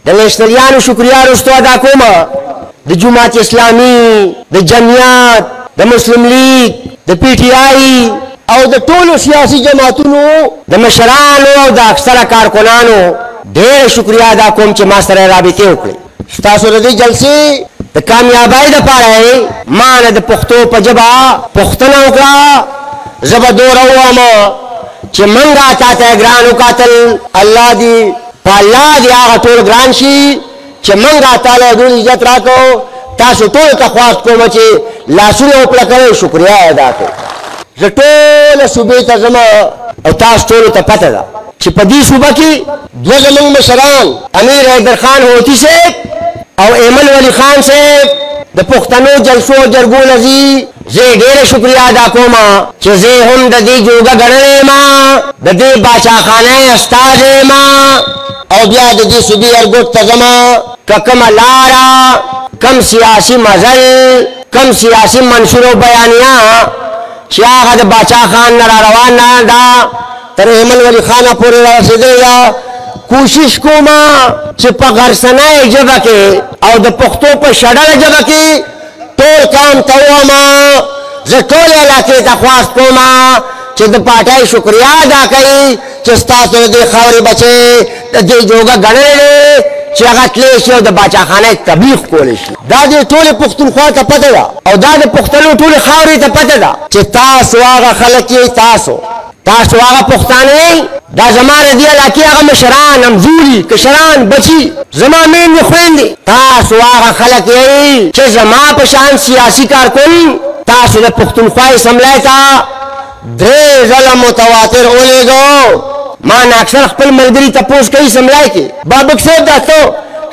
د نېشنلیانو شکریه رستو ادا کوم د جماعت اسلامي د جمعیت د مسلم لیگ د پی ټی آی او د ټولو سیاسي جماعتونو د مشرانو او د اکثره کارکنانو ډېر شکریه ادا کوم چې ما سره رابطې وکړې. ستاسو د دې جلسې د کامیابۍ دپاره ما نه د پښتو په ژبه پوښتنه وکړه. زه به دومره ووایم چې موږ تا ته ګران وکتل، الله دې په الله دې هغه ټول ګران شي چې موږ تاله ډېر عزت راکړو. تاسو ټولو ته خواست کوم چې لاسونه وپړکوئ، شکریه ادا کړئ. زه ټوله صوبې ته ځم او تاسو ټولو ته پته ده چې په دې صوبه کې دوه زموږ مشران امیر حیدر خان هوتي صاحب او ایمل ولی خان صاحب د پښتنو جلسو او جرګو نه ځي. زه ډېره شکریه ادا کوم چې زه هم د دې جوګه ګڼلی یم، د دې باچاخانۍ استازی یم او بیا د دې صوبې ارګوټ ته ځم. که کومه لاره، کم سیاسي مزل، کم سیاسي منشور او بیانیه چې هغه د باچاخان نه را روانه ده تر ایمل ولی خانه پورې رارسېدلې ده، کوشش کوم چې په غرسنۍ ژبه کې او د پښتو په شډله ژبه کې ټول کام ته ووایم. زه ټولې علاقې ته خواست کوم چې د پارټۍ شکریه ادا کوي چې ستاسو د دې خاورې بچې د دې جوګه ګڼلې دی چې هغه تللی شي او د باچاخانۍ تبلیغ کولی شي. دا دې ټولې پښتونخوا ته پته ده او دا د پښتنو ټولې خاورې ته پته ده چې تاسو هغه خلک یې، تاسو هغه پښتانه یې. دا زما د دې علاقې هغه مشران، همزوري، کشران، بچي، زما میندې، خویندې، تاسو هغه خلک یې چې زما په شان سیاسي کارکن تاسو د پښتونخوا اسمبلی ته 3 ځله متواتر ولېږو. ما نه اکثر خپل ملګري تپوس کوي اسمبلی کې بابک صاحب دا ته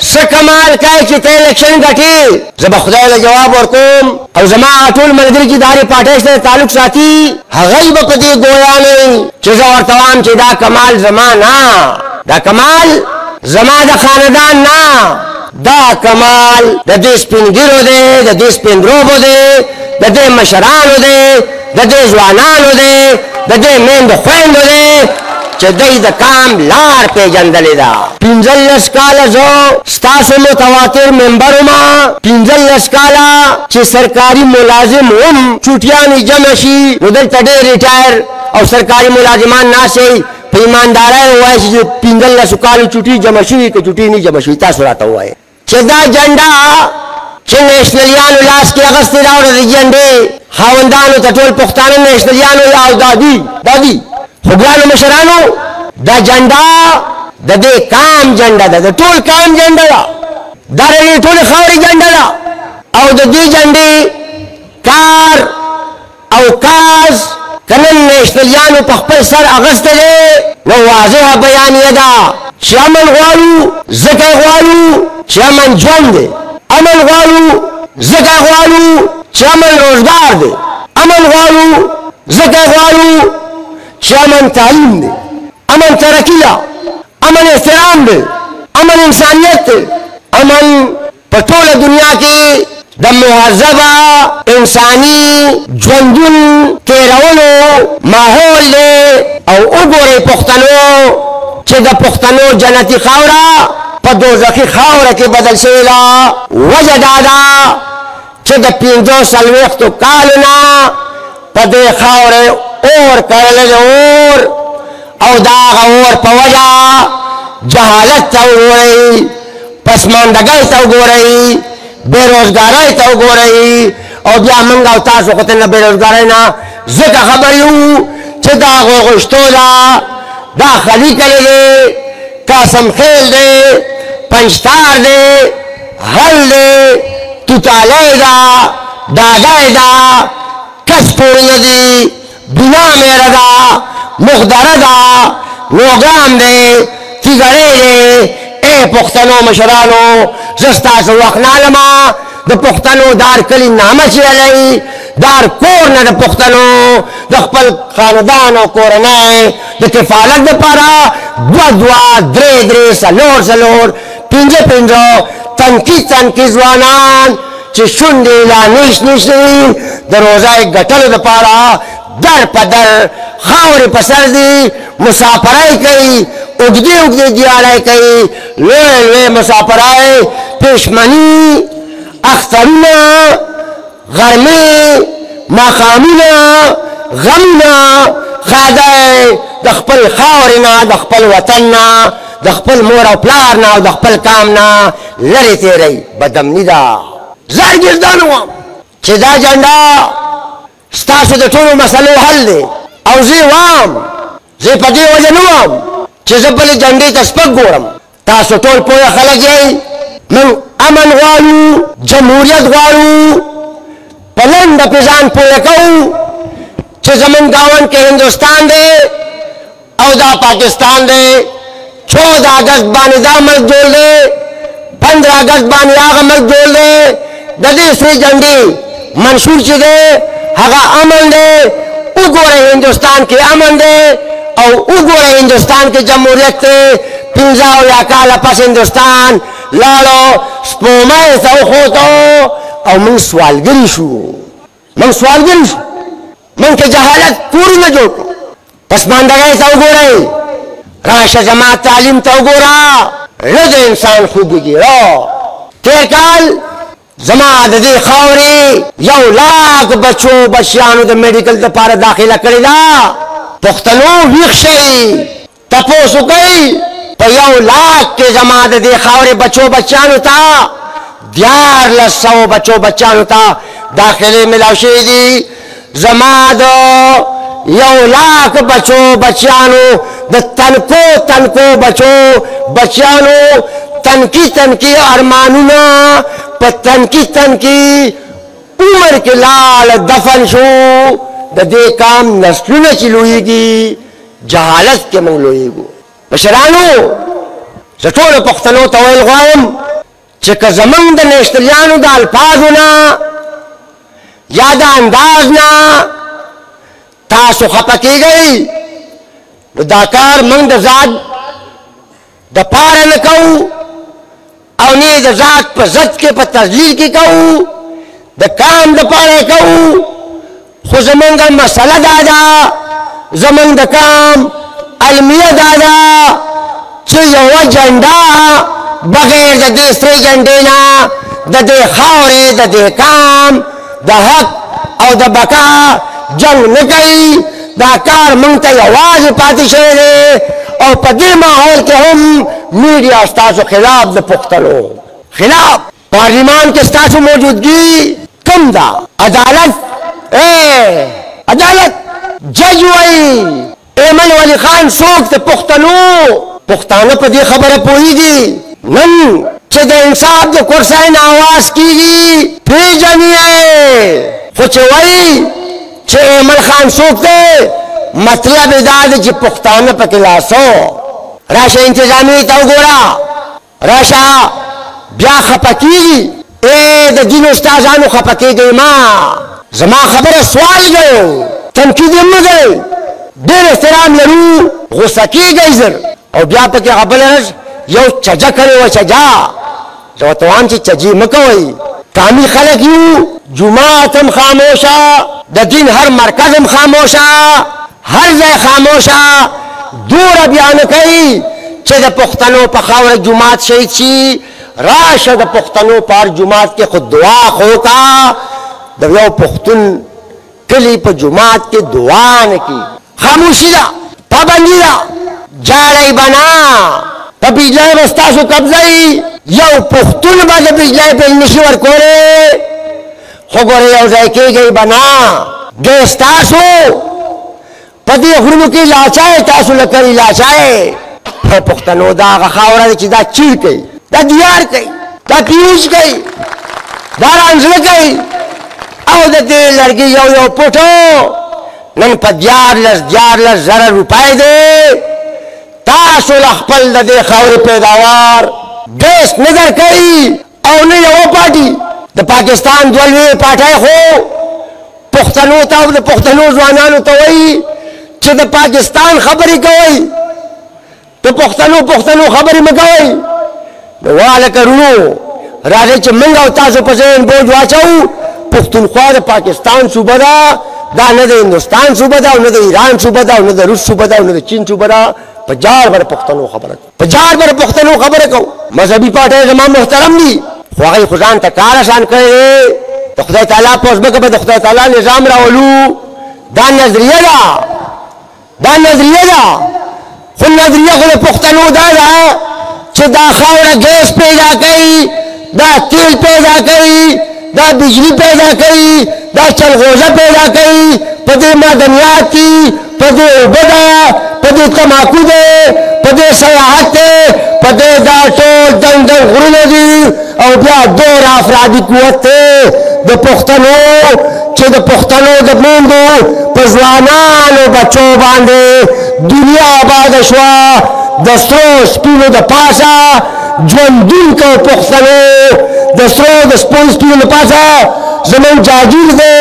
څه کمال کوې چې ته الیکشن ګټې؟ زه به خدای له جواب ورکوم او زما ټول ملګري چې د هرې پارټۍ سره تعلق ساتي هغوی به په دې ګویا نه وي چې زه ورته وایم چې دا کمال زما نه، دا کمال زما د خاندان نه، دا کمال د دې سپین ږیرو دی، د دې سپین روبو دی، د دې مشرانو دی، د دې ځوانانو دی، د دې میندو خویندو دی چې دوی د کام لار پیژندلې ده. 15 کاله زه ستاسو متواتر ممبر وم، 15 کاله چې سرکاري ملازم وم، چوټیانې جمع شي نو دلته ډېر ریټایر او سرکاري ملازمان ناستئ. په ایماندارۍ ووایئ چې 15 کالو چوټي جمع شوي که چوټي نه جمع شوي، تاسو راته ووایئ چې دا جنډه چې نېشنلیانو لاس کې اخیستې ده او د جنډې خاوندانو ته ټول پښتانه نېشنلیانو او دادي خو ګرانو مشرانو دا جنډه د دې کام جنډه ده، د ټول کام جنډه ده، دا د دې ټولې خاورې جنډه ده او د دې جنډې کار او کاز که نن نېشنلیانو په خپل سر اخیستی دی نو واضحه بیانیه ده چې امن غواړو ځکه یې غواړو چې امن ژوند دی، امن غواړو ځکه یې غواړو چې امن روزګار دی، امن غواړو ځکه یې غواړو چې امن تعلیم دی، امن ترقی ده، امن احترام دی، امن انسانیت دی، امن په ټوله دنیا کې د مهذبه انساني ژوندون تېرولو ماحول دی. او وګورئ پښتنو چې د پښتنو جنتي خاوره په دوزخي خاوره کې بدل شوې ده. وجه دا ده چې د 45 کالو نه په دې خاورې اور کرلی دی، اور او د هغه اور په وجه جهالت ته وګورئ، پسماندګۍ ته وګورئ، بېروزګارۍ ته وګورئ. او بیا موږ او تاسو خو ته نه بېروزګارۍ نه ځکه خبر یو چې دا هغوی غوښتو ده، دا خلي کلی دی، قاسم خیل دی، پنجتار دی، حل دی، توتالی ده، ډاګی ده، کس پورې نه دي، بنا میره ده، مخدره ده، نوګام دی، تیګړی دی. ای پښتنو مشرانو زه ستاسو وخت نه علمه د پښتنو دار کلي نامه چې علی دار کور نه د پښتنو د خپل خاندان او کورنۍ د کفالت دپاره 2 3 4 5 تنکي ځوانان چې شونډې لا نیش دي د روزای ګټلو دپاره در په در خاورې په سر دي، مسافرۍ کوي، اگدی اگدی دیارائی کئی لوے لوے مسافرائی پیشمنی اخترونا غرمی مقامونا غمنا خادای د خپل خاورنا د خپل وطننا د خپل مور او پلارنا او د خپل کامنا لري تیری بدمنی دا زرګردان وم چې دا جنډا ستاسو د ټولو مسلو حل دی او زه وام زه په دې وجه نه وام چې زه بلې جنډې ته سپک ګورم تاسو ټول پوه خلک یئ من امن غواړو جمهوریت غواړو په لنډه پې ځان پوه کوو چې زمون گاون کې هندوستان دی او دا پاکستان دی 14 اگست باندې دا ملک جوړ دی 15 اگست باندې هغه ملک جوړ دی د دې سرې جنډې منشور چې دی هغه امن دی وګورئ هندوستان کې امن دی او وګورئ هندوستان کې جمهوریت دی 15 کاله پس هندوستان لاړو سپومۍ ته وخوتو او موږ سوالګري شو من کے جہالت پوری نہ جوڑ پسماندگی تا وګورئ راشه زما تعلیم تا وګوره رد انسان خوبږي تیر کال زما د دې خاورې 1,00,000 بچو بچیانو د میډیکل دپاره داخله کړې ده پښتنو ویښ شئ تپوس وکئ په 1,00,000 کې زما د دې خاورې بچو بچیانو ته 1,400 بچو بچیانو ته داخلې میلاو شوي دي زما د 1,00,000 بچو بچیانو د تنکو بچو بچیانو تنکی ارمانونه په تنکی عمر کې لال دفن شو د دې کام نسلونه چې لویږي جهالت کې موږ لویږو مشرانو زه ټولو پښتنو ته ویل غواړم چې که زموږ د نیشتلیانو د الفاظو نه یا د انداز نه تاسو خفه کیږئ نو دا کار موږ د ذات د پاره نه کوو او نه د ذات په ضد کې په تضلیل کې کوو د کام د پاره کوو خو زموږ مسله دا ده زموږ د کام علمیه دا ده چې یوه جنډه بغیر د دې سرې جنډې نه د دې خاورې د دې کام د حق او د بقا جنگ نه کوي دا کار موږ ته یوازې پاتې شوی دی او په دې ماحول کې هم میډیا ستاسو خلاف د پښتنو خلاف پارلیمان کې ستاسو موجودګي کم ده عدالت عدالت جج وایي ایمن ولی خان څوک د پښتانه په دې خبره پوهېږي نن چې د انصاف د کرسۍ نه اواز کېږي پېژني خو چې وایي چې ایمن خان څوک دی مطلب یې دا دی چې پښتانه پکې لاسو راشه انتظامیې ته وګوره راشه بیا خفه کېږي د دین استادانو خفه کېږئ ما زما خبره سوال دی تنقید یې مه کوئ ډېر احترام لرو غوسه کېږئ زر او بیا پکې خبره یو چجه کړې وه چجه زه ورته وایم چې چجې مه کوئ کامل خلک یو جومات هم خاموشه د دین هر مرکز هم خاموشه هر ځای خاموشه دوره بیا نه کوي چې د پښتنو په خاوره جومات شهید شي راشه د پښتنو په هر جومات کې خو دعا خو وکړه د یو پښتون کلي په جومات کې دعا نه کېږي خاموشي ده پابندي ده جاړی به نه په بجلی به ستاسو قبضه یو پښتون به د بجلی بل نشي ورکولی خو ګورې یو ځای کېږئ به نه دی ستاسو په دې غرونو کې لاچای تاسو لکري لاچای په پښتنو دا هغه خاوره ده چې دا چیر کوي دا دیار کوي دا پیوش کوي دا رانزله کوي او د دې لرګي یو پوټو نن په 14 زره روپۍ دی تاسو له خپل د دې خاورې پیداوار ګیس نه درکوي او نه یوه پاټي د پاکستان دوه لویې پاټۍ خو پښتنو ته او د پښتنو ځوانانو ته وایي چې د پاکستان خبرې کوئ د پښتنو خبرې مه کوئ نو والکه رونو راځئ چې موږ او تاسو په ذهن بوج واچوو پښتونخوا د پاکستان صوبه ده دا نه د هندوستان صوبه ده او نه د ایران صوبه ده او نه د روس صوبه ده او نه د چین صوبه ده پجار بر پختنو خبره پجار بر پختنو خبره کو مذهبي پارټي زمام محترم دي خو هغه خدان ته کار آسان کړي ته خدای تعالی په ځمکه به خدای تعالی نظام راولو دا نظریه ده خو نظریه خو پختنو دا ده چې دا خاوره ګیس پیدا کوي دا تیل پیدا کوي دا بجلی پیدا کوي دا چلغوزه پیدا کوي په دې معدنیات دي په دې اوبه ده په دې تماکو ده په دې سیاحت ده په دې دا ټول دنګ غرونه دي او بیا ډېر افرادي قوت ده د پښتنو چې د پښتنو د موندو په ځوانانو بچو باندې دنیا آباد شوه د سرو سپینو د پاسه ژوندون کو پښتنو د سرو د سپینو د پاسه زمون جاگیر ده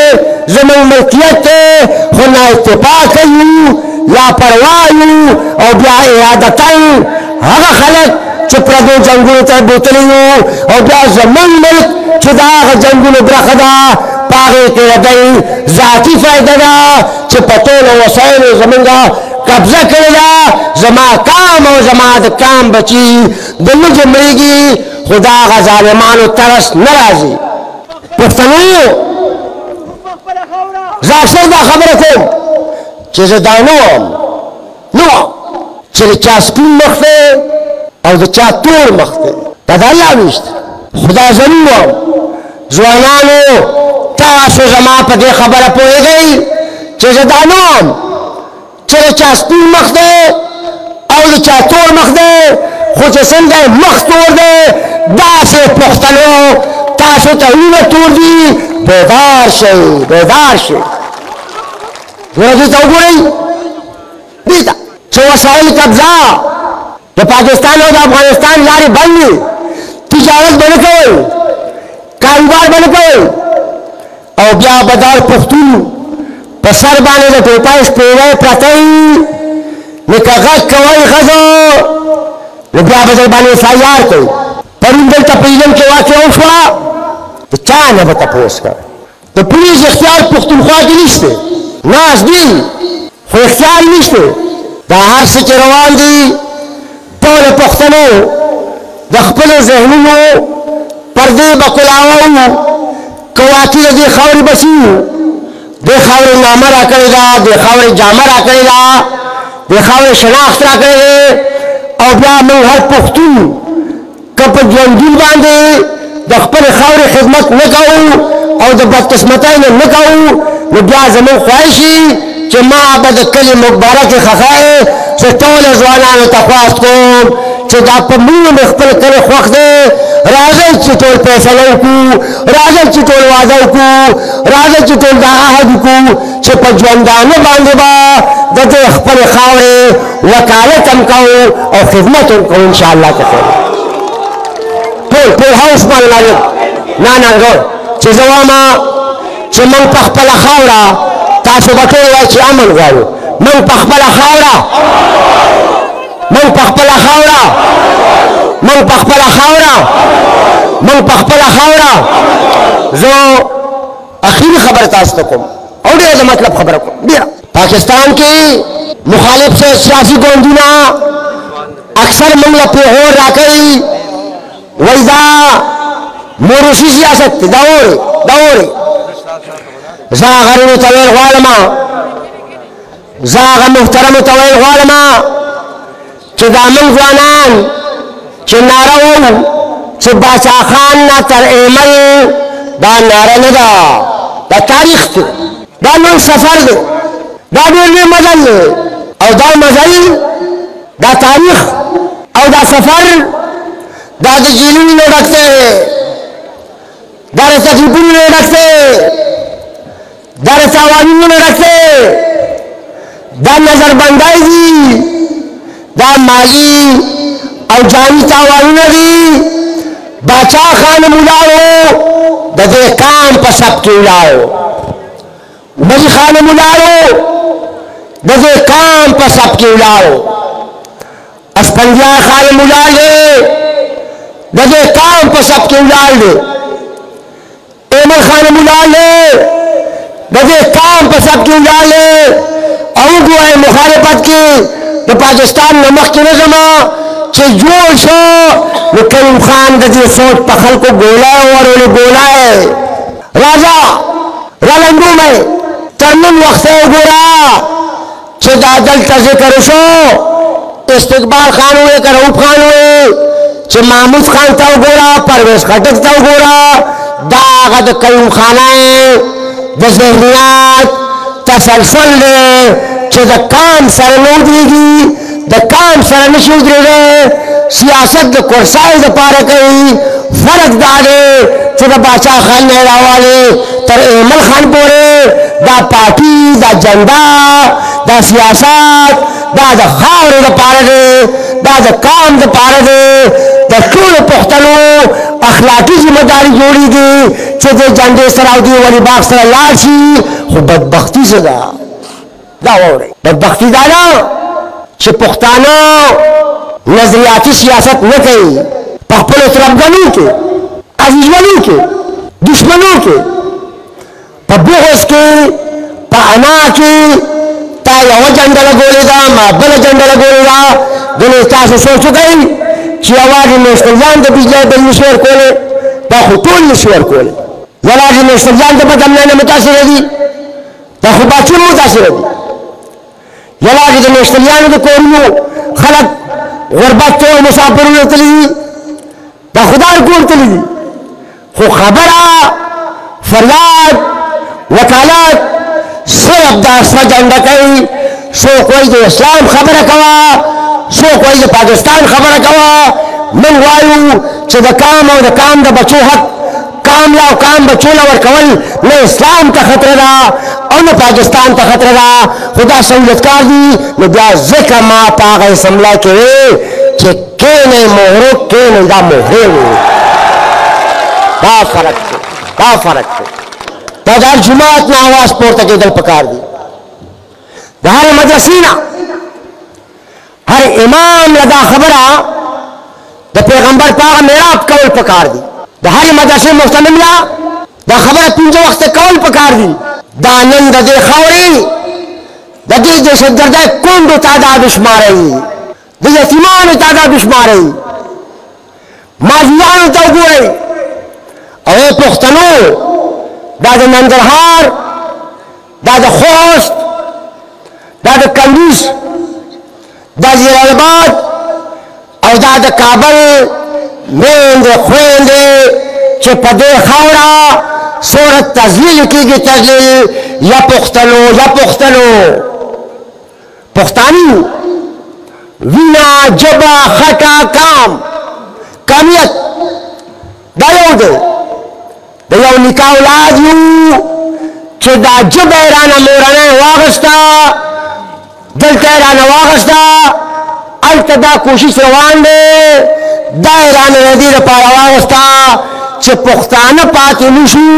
زمون ملکیت ده خو نا اتفاق یو لاپروا یو او بیا ارادتن هغه خلک چې پردو جنګونو ته بوتلی وو او بیا زمون ملک چې دا هغه جنګونو برخه ده په هغې کې د دوی ذاتي فایده ده چې په ټولو وسایلو زمونږ قبضه کړې ده زما کام او زما د کام بچي د لږې مړېږي خو د هغه ظالمانو ترس نه راځي پښتنو زه اکثر دا خبره کوم چې زه دا نه وم چې د چا سپین مخ دی او د چا تور مخ دی دا د الله ویشت خدا ضرور وم ځوانانو تاسو زما په دې خبره پوهېږئ چې زه دا نه وم چې د چا سپین مخ دی او د چا تور مخ دی خو چې څنګه مخ تور دی داسې پښتنو تاسو ته وینه تور دي بیدار شئ ګوره دې ته وګورئ دې ته چې وسایل قبضه د پاکستان او د افغانستان لارې بند دي تجارت به نه کوئ کاروبار به نه کوئ او بیا به دا پښتون په سر باندې د ټوپۍ سپېړۍ پرته وي نو که غږ کوئ ښځو نو بیا به در باندې FIR کوي پرون دلته په علم کې واقعه وشوه د چا نه به تپوس کوئ د پولیس اختیار پښتونخوا کې نشته ناس دي خو اختیار نشته دا هر څه چې روان دي ټول پښتنو د خپلو ذهنونو پردې به کلاوه که واقع د دې خاورې بچي دې خاورې نامه را کړې ده دې خاورې جامه را کړې ده دې خاورې شناخت را کړې ده او بیا موږ هر پښتون که په ژوندون باندې د خپلې خاورې خدمت نه کوو او د بدقسمتۍ نه کوو نو بیا زموږ خواهش چې ما به د کلي مبارکې خښۍ چې ټولو ځوانانو ته خواست کوم چې دا په موږ مې خپل کلي خوښ دی راځئ چې ټول فیصله وکړو راځئ چې ټول واده وکړو راځئ چې ټول دا عهد وکړو چې په ژوندانه باندې به د دې خپلې خاورې وکالت هم کوو او خدمت هم کوو انشاءالله که خیر ټول هوس باندې نه چې زه وایم چې موږ په خپله خاوره تاسو به ټول وایئ چې امن غواړو موږ په خپله خاوره زه اخیری خبره تاسو ته کوم او ډېره د مطلب خبره کوم ډېره پاکستان کې مخالف سیاسي ګوندونه اکثر موږ له پیغور راکوي وایي دا موروثي سیاست دی دا اورئ زه هغه غریبو ته ویل غواړم زه هغه محترمو ته ویل غواړم چې دا موږ ځوانان چې ناره وو چې باچا خان نه تر ایمل دا ناره نه ده دا تاریخ دی دا نن سفر دی دا ډېر لوی مزل دی او دا مزل دا تاریخ او دا سفر دا د جیلونو نه ډک دی دا د تکلیفونو نه ډک دی دا د تاوانونو نه ډک دی دا نظربندۍ دي دا مالی او جانی تاوانونه دي باچا خان مولاو د دې کام په سب کې ولاړو ملي خان مولاو د دې کام په سب کې ولاړو اسپندیا خان مولاو د دې کام په سب کې ولاړو ایمل خان مولاو د دې کام په سب کې ولاړو او ګوای مخالفت کې د پاکستان نه مخکې نه ځم چې جوړ شو نو کریم خان د دې فوج په خلکو ګولی ورولې ګولی راځه رالنډو مې تر نن وخته وګوره چې دا دلته ذکر شو استقبال خان وې که رؤوف خان وې چې محمود خان ته وګوره پرویز خټک ته وګوره دا هغه د کریم خانای د ذهنیات تسلسل دی چې د کام سره نه ودرېږي د کام سره نشي ودرېږي سیاست د کرسۍ دپاره کوي فرق دا دی چې د باچا خان نه راوالې تر ایمل خان پورې دا پارټي دا جنډا دا سیاست دا د خاورې دپاره دی دا د کام دپاره دی د ټولو پښتنو اخلاقي ذمہداري جوړېږي چې د جنډې سره او د ولي باغ سره لاړ شي خو بدبختي څه ده دا واورئ بدبختي دا ده چې پښتانه نظریاتي سیاست نه کوي په خپلو تربګنو کې عزیزولو کې دشمنو کې په بغض کې په انا کې تا یوه جنډه لګولې ده ما بله جنډه لګولې ده ګنې تاسو سوچ وکئ چې یوازې میشتریان د بجلی بل نشي ورکولی دا خو ټول نشي ورکولی یوازې میشتریان د بدامنۍ نه متاثره دي دا خو باچون متاثره دي یوازې د میشتریانو د کورونو خلک غربت ته مسافرونه تللي دي دا خدای کور تللي دي خو خبره فریاد وکالت صرف دا سره جنډه کوي څوک وایي د اسلام خبره کوه څوک وایي د پاکستان خبره کوه موږ وایو چې د کام او د کام د بچو حق کام لا او کام بچو له ورکول نه اسلام ته خطره ده او نه پاکستان ته خطره ده خو دا سهولتکار دي نو بیا ځکه ما په هغه اسمبلی کې وی چې کینئ محرک کینئ دا مهرې وي دا فرق دی دا فرق دی دا د هر جومات نه اواز پورته کېدل پکار دي د هرې مدرسې نه هر امام له دا خبره د پیغمبر په هغه معراج کول پکار دي د هرې مدرسې محتمم له دا خبره 5 وخته کول پکار دي دا نن د دې خاورې د دې دهشتګردۍ کونډو تعداد شمارئ د یتیمانو تعداد شمارئ ماضیانو ته وګورئ او پښتنو دا د ننګرهار دا د خوست دا د کندوز دا زیرالباد او دا د کابل میندې خویندې چې په دې خاوره څومره تذلیل کېږي تذلیل یا پښتنو یا پښتنو پښتاني وینا جبه خټه کام کامیت دا یو دی د یو نیکه اولاد یو چې دا جبه یې رانه مورنۍ واخېسته دلته یې رانه واخېسته هلته دا کوشش روان دی دا یې رانه د دې دپاره واخېسته چې پښتانه پاتې نه شو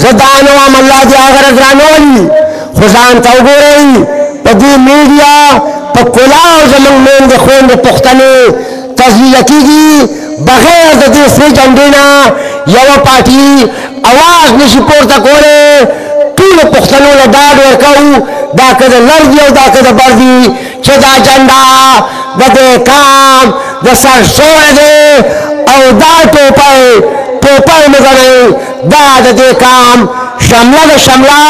زه دا نه وایم الله دې هغه رض رانولي خو ځان ته وګورئ په دې میډیا په کلاو زموږ میندې خویندې پښتنې تذلیله کېږي بغیر د دې سرې جنډې نه یوه پارټي اواز نشي پورته کولی ټولو پښتنو له ډاډ ورکوو دا که د لر دي او دا که د بر دي چې دا جنډه د دې کام د سر شوی دی او دا ټوپی مه ګڼئ دا د دې کام شمله د شمله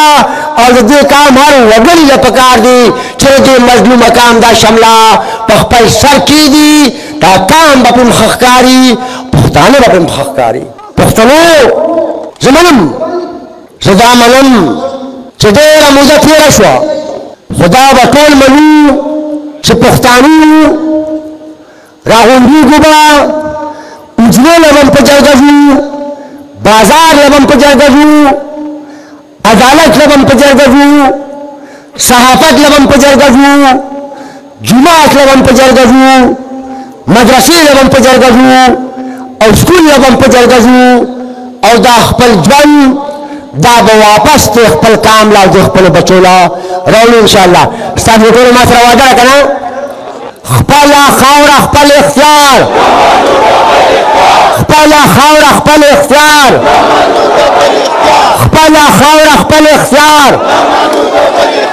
او د دې کام هر وګړي له پکار دي چې د دې مظلومه کام دا شمله په خپل سر کېږي دا کام به پرې مخه ښکاري پښتانه به پرې مخه ښکاري پښتنو زه منم زه دا منم چې ډېره موده تېره شوه خو دا به ټول منو چې پښتانه راغونډېږو به اجرې له به په جرګه ځو بازار له به په جرګه ځو عدالت له به په جرګه ځو صحافت له به په جرګه ځو جومات له به په جرګه ځو مدرسې له به په جرګه ځو او سکول له به په جرګه ځو او دا خپل ژوند دا به واپس دی خپل کام لا د خپلو بچو لا راوړو انشاءالله ستاسو ټولو ما سره وعده ده که نه خپله خاوره خپل اختیار خپله خاوره خپل اختیار خپله خاوره خپل اختیار